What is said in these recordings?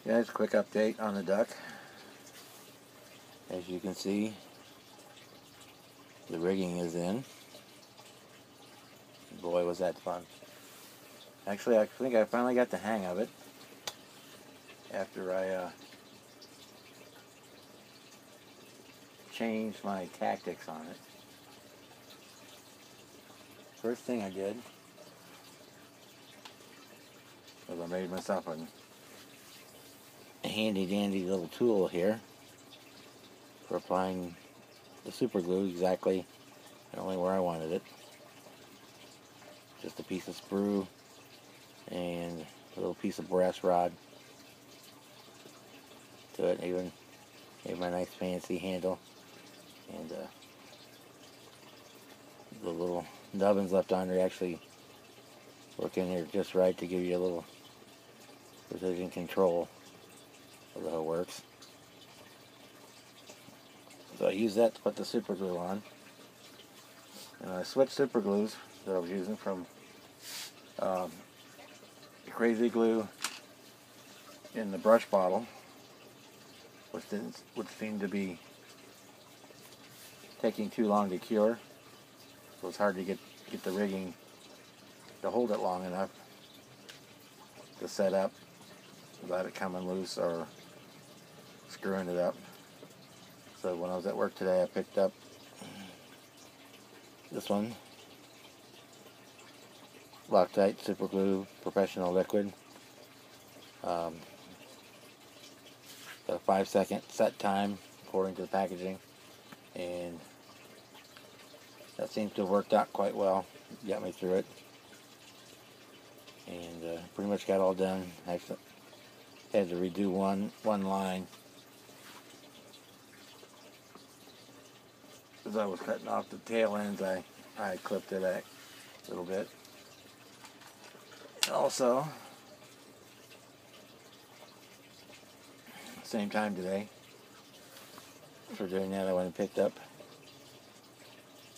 Guys, quick update on the duck. As you can see, the rigging is in. Boy, was that fun. Actually, I think I finally got the hang of it after I changed my tactics on it. First thing I did was I made myself a handy dandy little tool here for applying the super glue exactly and only where I wanted it. Just a piece of sprue and a little piece of brass rod to it. Even made my nice fancy handle, and the little nubbins left on there actually work in here just right to give you a little precision control of how it works. So I use that to put the super glue on, and I switched super glues that I was using from crazy glue in the brush bottle, which seemed to be taking too long to cure, so it's hard to get the rigging to hold it long enough to set up without it coming loose or screwing it up. So when I was at work today, I picked up this one, Loctite Super Glue Professional Liquid. Got a 5-second set time according to the packaging, and that seems to have worked out quite well. Got me through it, and pretty much got all done. I had to redo one line as I was cutting off the tail ends. I clipped it a little bit. Also, same time today, for doing that, I went and picked up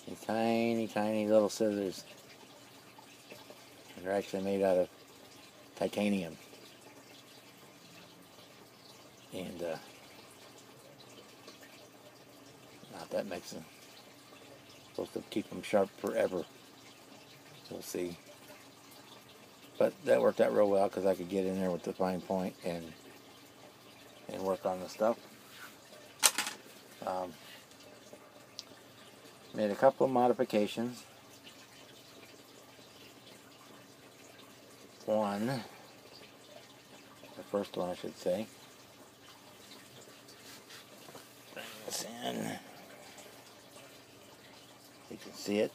these tiny little scissors. And they're actually made out of titanium. And not that makes them supposed to keep them sharp forever. We'll see. But that worked out real well because I could get in there with the fine point and work on the stuff. Made a couple of modifications. The first one I should say. Bring this in. You can see it.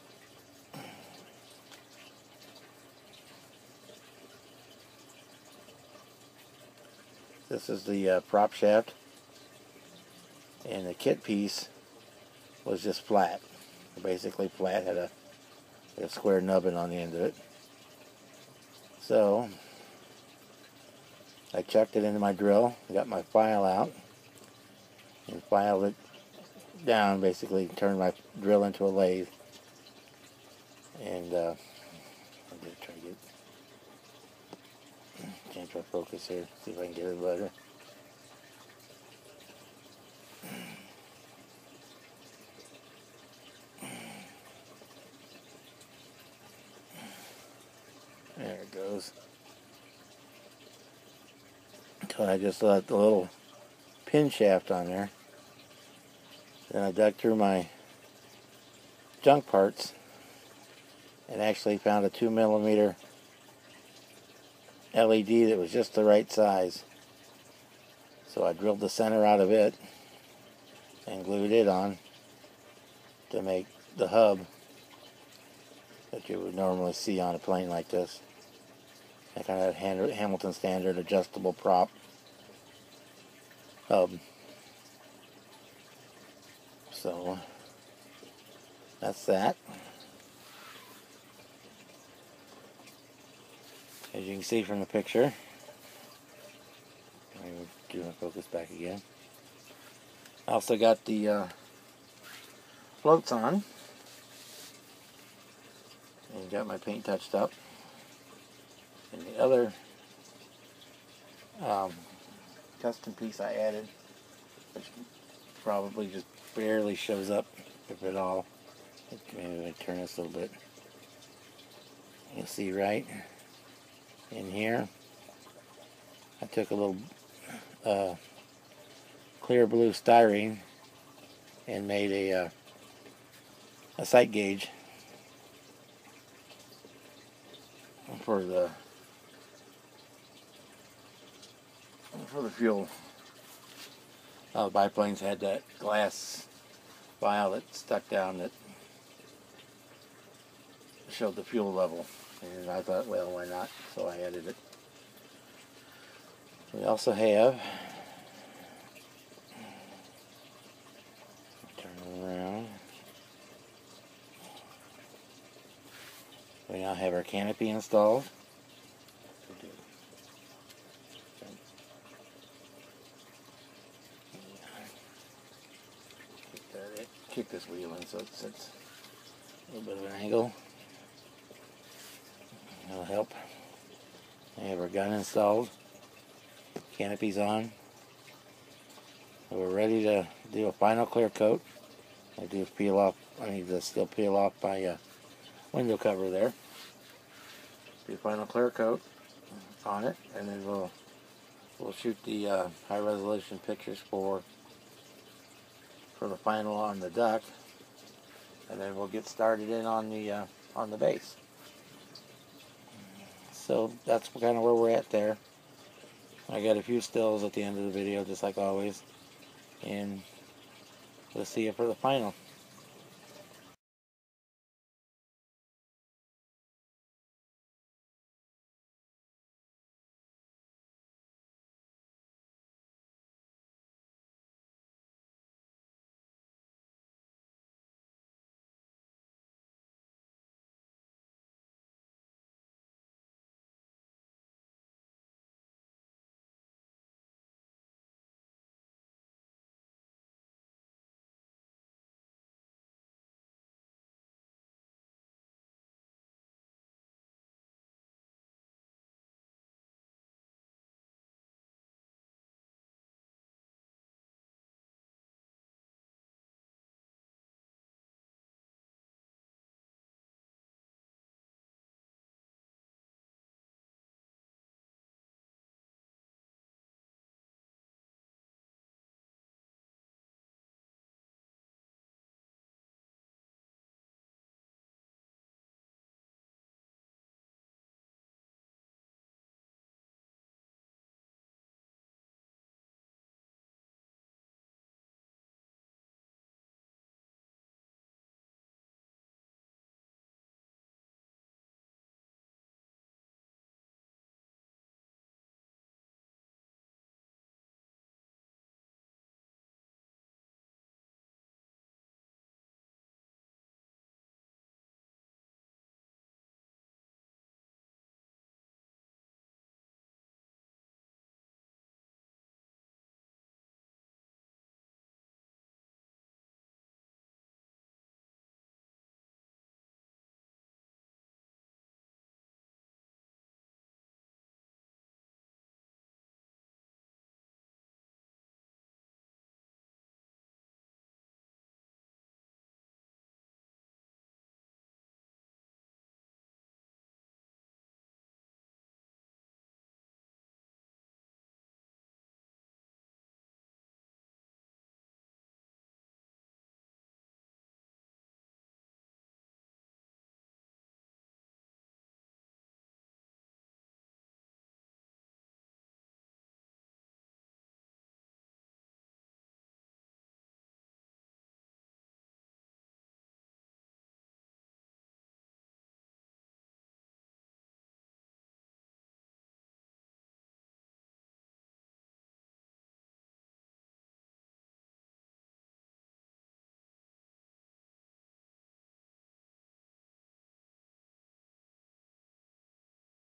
This is the prop shaft, and the kit piece was just flat. Basically flat, had a square nubbin on the end of it. So I chucked it into my drill, got my file out, and filed it down, basically turned my drill into a lathe. And I'm going to try to change my focus here, see if I can get it better. There it goes. So I just let the little pin shaft on there. Then I dug through my junk parts and actually found a 2mm LED that was just the right size. So I drilled the center out of it and glued it on to make the hub that you would normally see on a plane like this. That kind of Hamilton standard adjustable prop hub. So that's that. As you can see from the picture, let me do my focus back again. I also got the floats on, and got my paint touched up. And the other custom piece I added, which probably just barely shows up, if at all. Maybe I turn this a little bit. You'll see right in here, I took a little clear blue styrene and made a sight gauge for the fuel. The biplanes had that glass vial that stuck down that showed the fuel level, and I thought, well, why not? So I added it. We also have, turn it around, we now have our canopy installed. Kick this wheel in so it sits a little bit of an angle. That'll help. We have our gun installed. Canopy's on. So we're ready to do a final clear coat. I do peel off. I need to still peel off my window cover there. Do a final clear coat on it, and then we'll shoot the high resolution pictures for the final on the duck, and then we'll get started in on the base. So that's kind of where we're at there. I got a few stills at the end of the video, just like always, and we'll see you for the final.